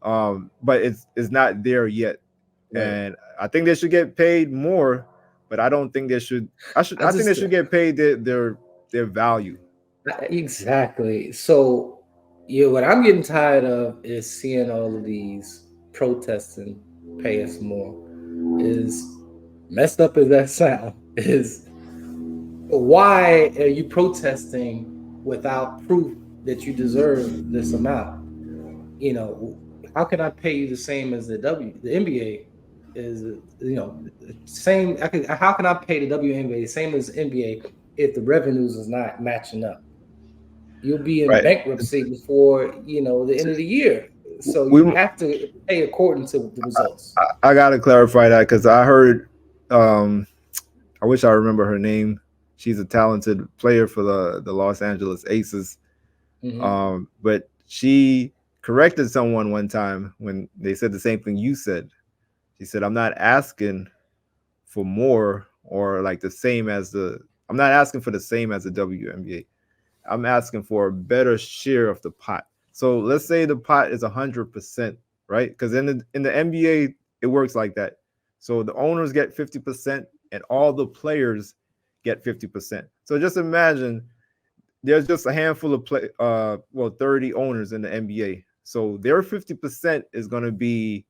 but it's not there yet, right. and I think they should get paid more, but I don't think they should. I I think they just should get paid their value. exactly. So, yeah, what I'm getting tired of is seeing all of these protesting pay us more. Is messed up as that sound is why are you protesting without proof that you deserve this amount? You know, how can I pay you the same as the NBA is same. How can I pay the WNBA the same as NBA if the revenues is not matching up? You'll be in Right. bankruptcy before the end of the year. So We you have to pay according to the results. I gotta clarify that because I heard. Um, I wish I remember her name. She's a talented player for the Los Angeles Aces. Hmm. But she corrected someone one time when they said the same thing you said. She said, "I'm not asking for more or like the same as the. I'm not asking for the same as the WNBA. I'm asking for a better share of the pot. So let's say the pot is 100%, right? Because in the NBA it works like that. So the owners get 50% and all the players get 50%. So just imagine there's just a handful of 30 owners in the NBA. So their 50% is going to be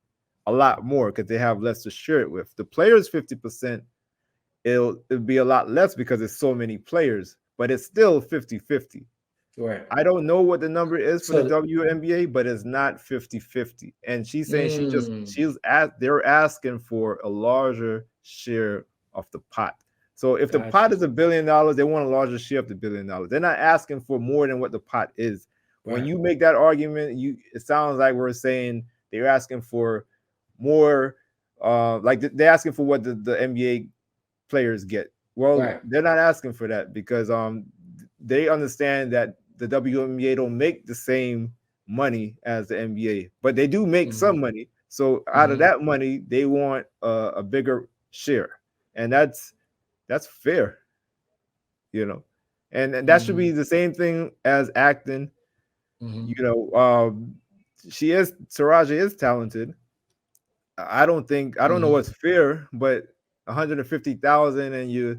a lot more because they have less to share it with. The players 50%, it'll be a lot less because there's so many players, but it's still 50-50. Right. I don't know what the number is for the So, WNBA, but it's not 50-50. And she's saying mm, they're asking for a larger share of the pot. So if the got pot you. is $1 billion, they want a larger share of the $1 billion. They're not asking for more than what the pot is. When Right. you make that argument, it sounds like we're saying they're asking for more, like they're asking for what the NBA players get. Well, Right. they're not asking for that because they understand that the WNBA don't make the same money as the NBA, but they do make Hmm. some money. So out of Hmm. that money, they want a bigger share, and that's fair, you know. And that should Hmm. be the same thing as acting. Hmm. You know, Taraji is talented. I don't know Hmm. what's fair, but 150,000 and your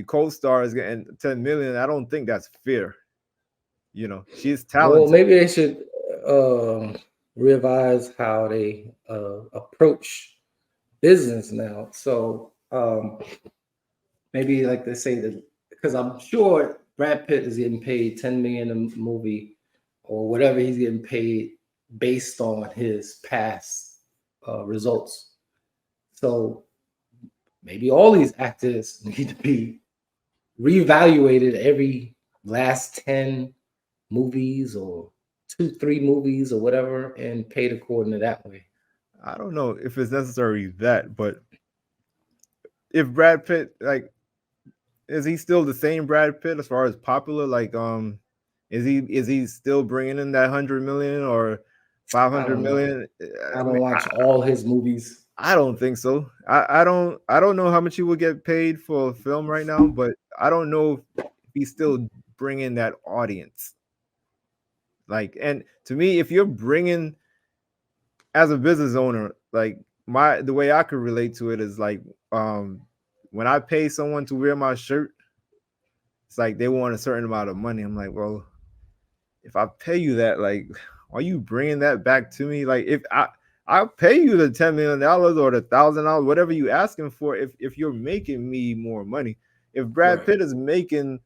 co-star is getting 10 million. I don't think that's fair. You know, she's Well, talented. maybe they should um, revise how they approach business now. So maybe like they say that because I'm sure Brad Pitt is getting paid 10 million a movie or whatever he's getting paid based on his past results. So maybe all these actors need to be reevaluated every last 10 movies or two, three movies or whatever and paid according to that way. I don't know if it's necessary that, but if Brad Pitt, like, is he still the same Brad Pitt as far as popular? Like, is he still bringing in that 100 million, or I 500 don't know. million. I I don't mean, watch all his movies. I don't think so. I don't know how much he would get paid for a film right now, but I don't know if he's still bringing that audience. Like, and to me, if you're bringing as a business owner, like the way I could relate to it is like, um, when I pay someone to wear my shirt, it's like they want a certain amount of money. I'm like, well, if I pay you that, like, are you bringing that back to me? Like, if I'll pay you the $10 million or the $1,000, whatever you asking for, if you're making me more money. If Brad Right. Pitt is making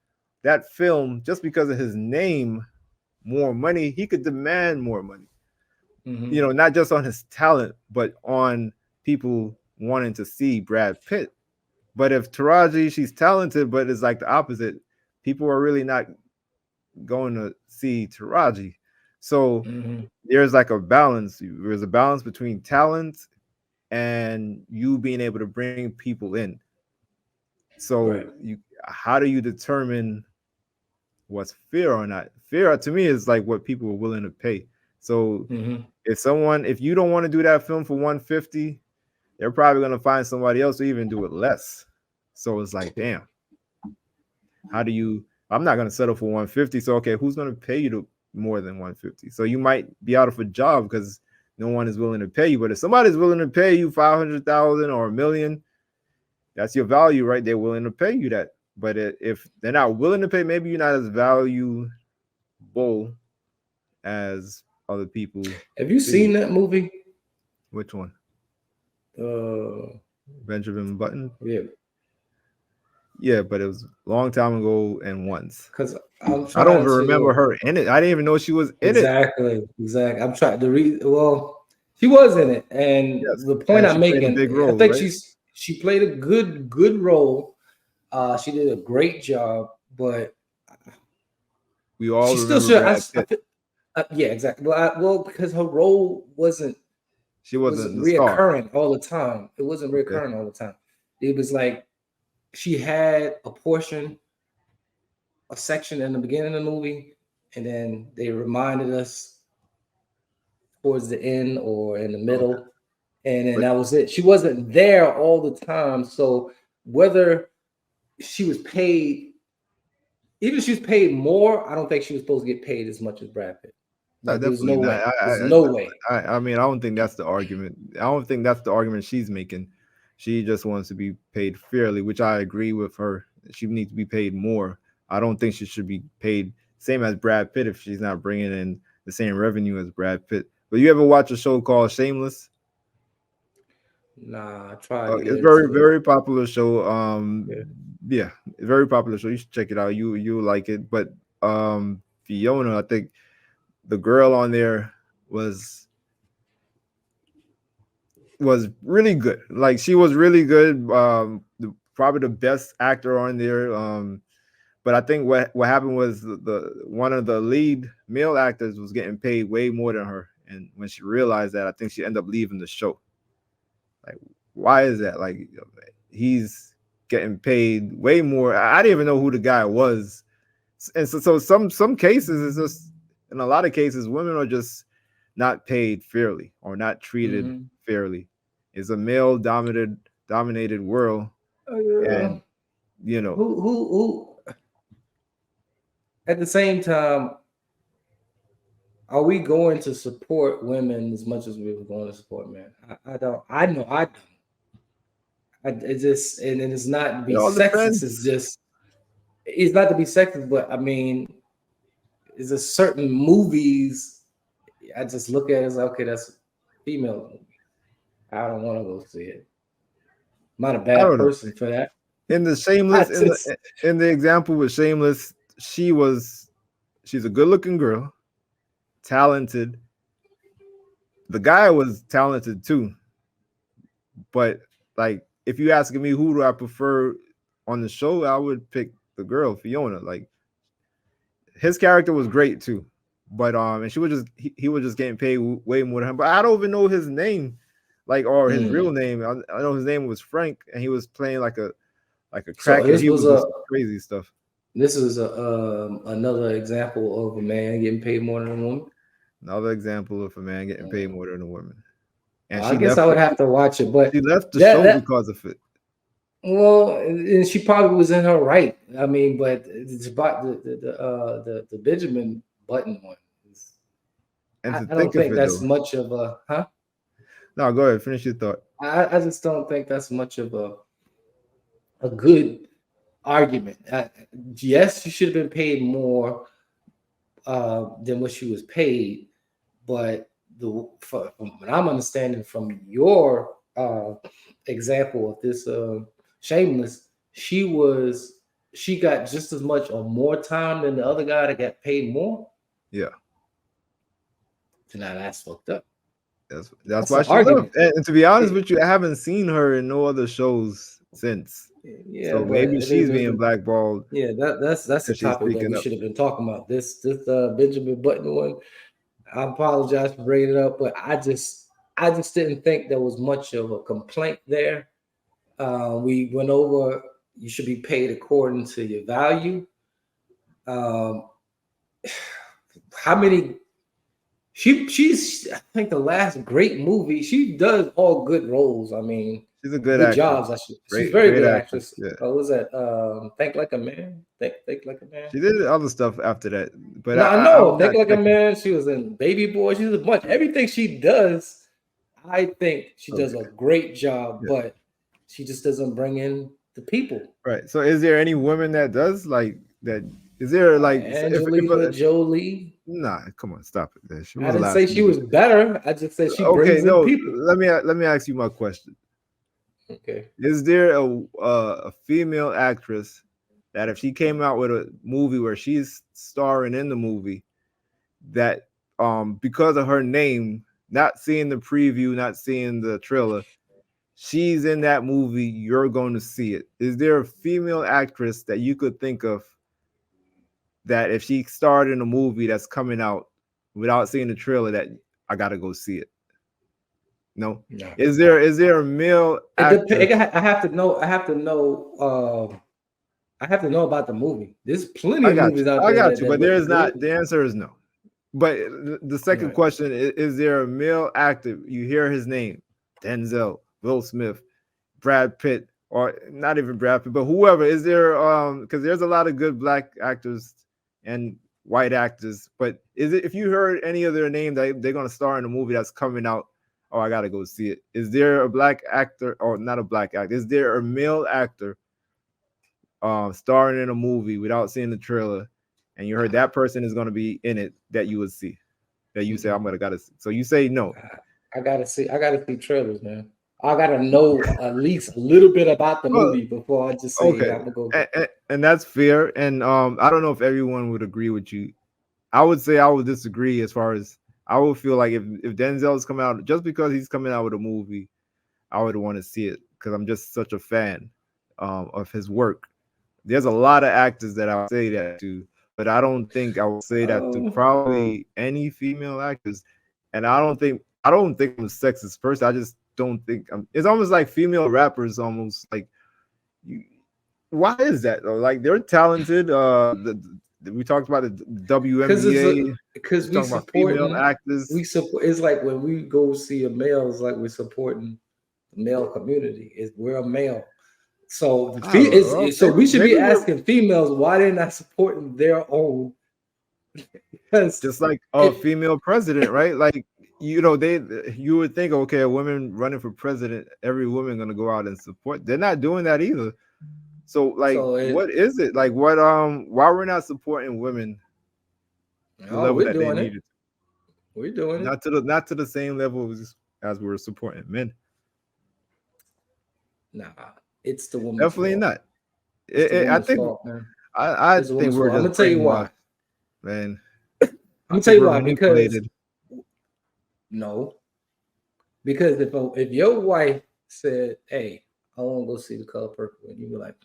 that film just because of his name more money, he could demand more money. Mm-hmm. Not just on his talent, but on people wanting to see Brad Pitt. But if Taraji, she's talented, but it's like the opposite. People are really not going to see Taraji. So Mm-hmm. there's like a balance. There's a balance between talent and you being able to bring people in. So Right. how do you determine what's fair or not? Fair to me is like what people are willing to pay. So Mm-hmm. if you don't want to do that film for 150, they're probably going to find somebody else to even do it less. So it's like, damn, how do you? I'm not going to settle for 150. So okay, who's going to pay you to more than 150? So you might be out of a job because no one is willing to pay you. But if somebody's willing to pay you 500,000 or a million, that's your value, right? They're willing to pay you that. But if they're not willing to pay, maybe you're not as valuable as other people Have you see you. seen that movie? Which one? Uh, Benjamin Button? yeah. Yeah, but it was a long time ago and once. Because I'm I don't trying even remember to her in it. I didn't even know she was in it. exactly. I'm trying to read. Well, she was in it, and Yes. the point And I'm she played a making, big I role, think right? she played a good role. She did a great job, but We all she still remember should. Brad Pitt. Yeah, exactly. Well, because her role She wasn't wasn't the star. reoccurring all the time. It wasn't Okay. reoccurring all the time. It was like she had a portion, a section in the beginning of the movie, and then they reminded us towards the end or in the Okay. middle, and then But that was it. She wasn't there all the time, so whether she was paid, even if she was paid more, I don't think she was supposed to get paid as much as Brad Pitt. no, Like, there's no definitely not. way. There's no way. I mean, I don't think that's the argument. I don't think that's the argument she's making. She just wants to be paid fairly, which I agree with her. She needs to be paid more. I don't think she should be paid same as Brad Pitt if she's not bringing in the same revenue as Brad Pitt. But you ever watch a show called Shameless? Nah, I tried to get It's very into it. very popular show. Yeah. Yeah, very popular show. You should check it out. You like it. But Fiona, I think the girl on there was was really good. Like she was really good. Probably the best actor on there. But I think what happened was the one of the lead male actors was getting paid way more than her, and when she realized that, I think she ended up leaving the show. Like, why is that? Like, he's getting paid way more. I didn't even know who the guy was, and so some cases is just in a lot of cases women are just not paid fairly or not treated Mm-hmm. fairly. It's a male dominated world, Uh, and you know, who at the same time, are we going to support women as much as we were going to support men? I don't. I know I don't. It just and it's not to it be all sexist. depends. It's not to be sexist, but I mean, is there certain movies I just look at it as okay, that's a female movie. I don't want to go see it. I'm not a I bad don't know. person for that. In the I Shameless, just in the example with Shameless, she's a good looking girl, talented. The guy was talented too, but like if you asking me who do I prefer on the show, I would pick the girl Fiona. Like his character was great too, but and she was just he was just getting paid way more than him. But I don't even know his name, like or his mm. real name. I know his name was Frank, and he was playing like a So crackhead. He would do some crazy stuff. this is another example of a man getting paid more than a woman. Another example of a man getting paid Mm. more than a woman, and I guess I would have to watch it, but she left the that show that because of it. well, and she probably was in her right. I mean, but it's about the Benjamin Button one. And to I don't think of think it that's though, much of a huh. no, go ahead, finish your thought. I just don't think that's much of a good argument. Yes, she should have been paid more than what she was paid, but from what I'm understanding from your example of this shameless, she was she got just as much or more time than the other guy that got paid more. Yeah, So now that's fucked up. that's That's why an she left. argument. And to be honest It- with you, I haven't seen her in no other shows since. yeah, So but maybe she's being blackballed yeah, that's a because she's topic that speaking we up. should have been talking about. This Benjamin Button one. I apologize for bringing it up, but I just didn't think there was much of a complaint there. We went over you should be paid according to your value. Um, how many she's I think the last great movie she does all good roles. I mean, She's a good good actress. jobs. She's a Great, very great good actress. actress. Yeah. What was that? Think like a man. Think like a man. She did other stuff after that, but No, I I'm know. Think not like a checking. man. She was in Baby Boy. She's a bunch. Everything she does, I think she does a Okay. great job, Yeah. but she just doesn't bring in the people. Right. So, is there any woman that does like that? Is there like if Angelina Jolie. nah? Come on, stop it. Man. She I was didn't say last she movie. was better. I just said she Okay, brings in no. people. Let me ask you my question. Okay. Is there a female actress that if she came out with a movie where she's starring in the movie that because of her name, not seeing the preview, not seeing the trailer, she's in that movie, you're going to see it. Is there a female actress that you could think of that if she starred in a movie that's coming out without seeing the trailer that I gotta go see it? No. No. Is there a male It actor? depends. I have to know. I have to know. I have to know about the movie. There's plenty I of got movies you. out I there got you. that But there look is not. good. The answer is no. But the second Right. question is there a male actor? You hear his name, Denzel, Will Smith, Brad Pitt, or not even Brad Pitt, but whoever. Is there because there's a lot of good black actors and white actors, but is it if you heard any of their names that they're gonna star in a movie that's coming out? Oh, I gotta go see it. Is there a black actor or not a black actor? Is there a male actor starring in a movie without seeing the trailer, and you heard that person is gonna be in it that you would see? That you say Mm-mm. I'm gonna gotta see. So you say no. I gotta see. I gotta see trailers, man. I gotta know at least a little bit about the Well, movie before I just say, okay, "Yeah, I'm gonna go." and that's fair. And I don't know if everyone would agree with you. I would say I would disagree as far as I would feel like if Denzel is coming out just because he's coming out with a movie, I would want to see it because I'm just such a fan of his work. There's a lot of actors that I would say that to, but I don't think I would say that to Oh, probably any female actors. And I don't think I'm a sexist person. I just don't think I'm. It's almost like female rappers, almost like you. Why is that though? Like they're talented. We talked about the WNBA. because We're talking about female we actors. support. It's like when we go see a male, it's like we're supporting the male community. We're a male, so I don't know. so we should be Maybe we're asking females why they're not supporting their own. Because just like a if female president, right? Like you would think, okay, a woman running for president, every woman gonna go out and support. They're not doing that either. So like, so it, what is it like? What why we're not supporting women the oh, level we're that they doing it. needed, We're doing it. not to the same level as we were supporting men. Nah, it's the woman's Definitely fault. not. It's the I woman's think fault, man. I It's the think woman's we're fault. I'm just gonna tell you why. brainwashed, man. I'm I gonna tell think you we're why. Because manipulated. no, because if your wife said, "Hey, I want to go see the Color Purple," and you were like,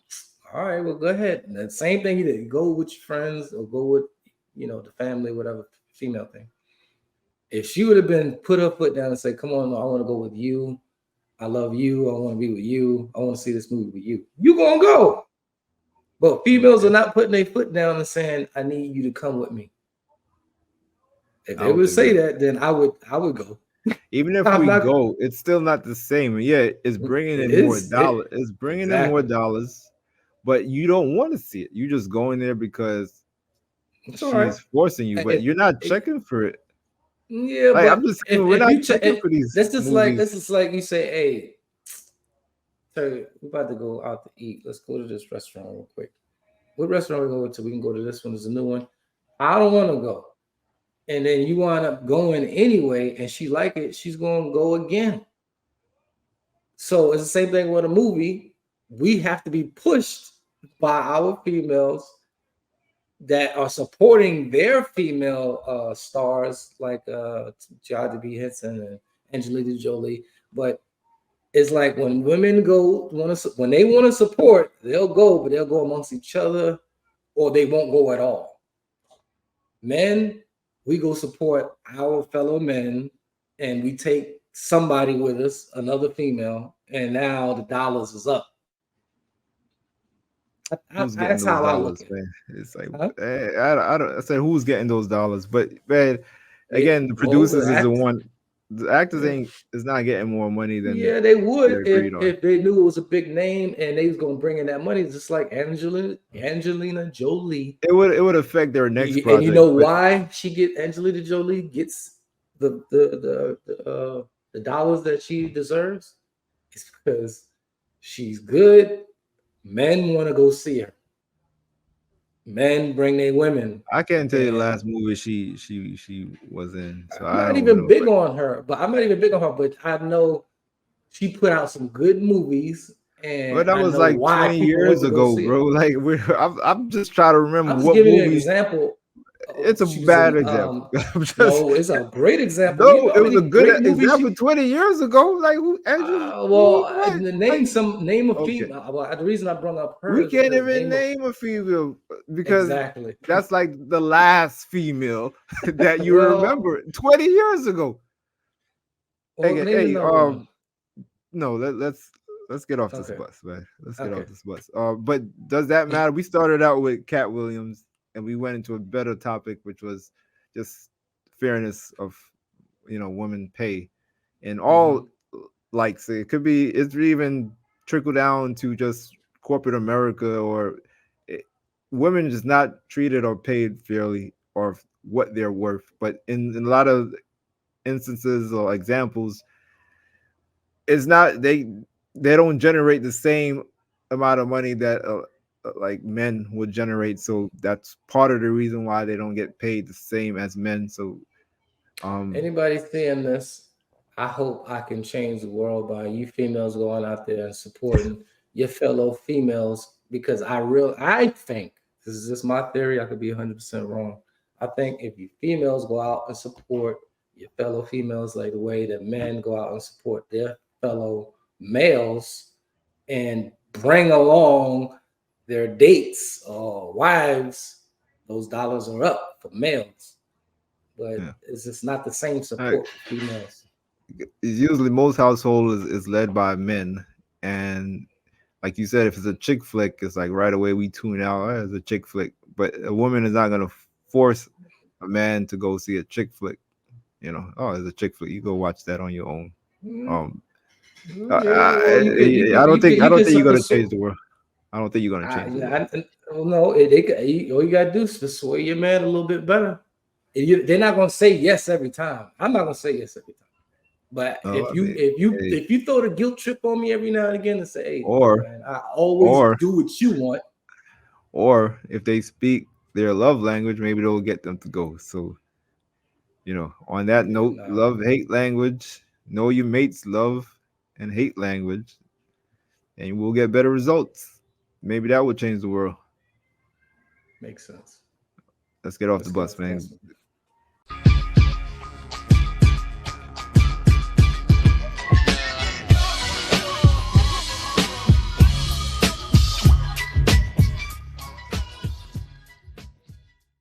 "All right, well, go ahead." And the same thing you did, go with your friends or go with the family, whatever female thing. If she would have been put her foot down and say, "Come on, I want to go with you. I love you. I want to be with you. I want to see this movie with you." You gonna go. But females are Okay. not putting their foot down and saying, "I need you to come with me." If I they don't would think say that. that, then I would go. Even if I'm we not. go, it's still not the same. Yeah, it's bringing It in more is dollars. It's bringing in more exactly. dollars, but you don't want to see it. You just going there because It's all right. she's forcing you, but you're not It, checking for it. yeah, Like I'm but just saying, we're if not you check, checking for these that's movies. just like you say, hey, Terry, we're about to go out to eat. Let's go to this restaurant real quick. What restaurant we go to? We can go to this one. There's a new one. I don't want to go, and then you wind up going anyway, and she like it. She's gonna go again. So it's the same thing with a movie. We have to be pushed by our females that are supporting their female stars like Jada B. Henson and Angelina Jolie. But it's like when women go when they want to support, they'll go, but they'll go amongst each other, or they won't go at all. Men, we go support our fellow men, and we take somebody with us, another female, and now the dollars is up. Who's getting That's those how I look dollars, at it. man? It's like Huh? I don't. I said who's getting those dollars, but man, Yeah, again, the well, the producers is the act, one. The actors yeah. ain't is not getting more money than Yeah, they they would agreed on. if they knew it was a big name and they was gonna bring in that money, just like Angelina Jolie. It would affect their next And you project, know but why Angelina Jolie gets the dollars that she deserves? It's because she's good. Men want to go see her. Men bring their women, I can't tell you the and last movie she was in, so I'm I not don't even know. big on her. But I'm not even big on her. But I know she put out some good movies, and But that I was know like why 20 people went years to go ago, see her. bro. Like I'm just trying to remember I'm just what giving you an movie. example. It's a She was bad in. example. I'm just No, it's a great example. You no. know how It was many a good great movies example she. 20 years ago. Like who? Angel? Who? What? Like Name a okay. female. Well, the reason I brought up her We is can't because even name of name a female because exactly. that's like the last female that you Well, remember 20 years ago. Hey, name hey, another one. no, let's get off this Okay, bus, man. Let's get okay. off this bus. But does that matter? We started out with Cat Williams, and we went into a better topic, which was just fairness of women pay, and Mm-hmm. all like say it could be it's even trickle down to just corporate America or it, women just not treated or paid fairly or what they're worth. But in a lot of instances or examples it's not they don't generate the same amount of money that like men would generate, so that's part of the reason why they don't get paid the same as men. So um Anybody seeing this, I hope I can change the world by you females going out there and supporting your fellow females because I think this is just my theory. I could be 100% wrong. I think if you females go out and support your fellow females like the way that men go out and support their fellow males and bring along their dates or wives, those dollars are up for males, but yeah, it's just not the same like, support for females. it's usually most households is led by men, and like you said, if it's a chick flick it's like right away we tune out. Oh, it's a chick flick, but a woman is not going to force a man to go see a chick flick. Oh, it's a chick flick, you go watch that on your own. Mm, um yeah, well, I don't think you could you're gonna change persuade. the world. I don't think you're gonna change the world. Well, no, all you gotta do is persuade your man a little bit better. They're not gonna say yes every time. I'm not gonna say yes every time. But No, I mean, hey, if you throw the guilt trip on me every now and again and say, hey, look, or man, I always or do what you want. or if they speak their love language, maybe they'll get them to go. So on that Yeah, note, no, love hate language, know your mate's love and hate language, and you will get better results. Maybe that will change the world. makes sense. Let's get off the Let's get bus, off the man. bus.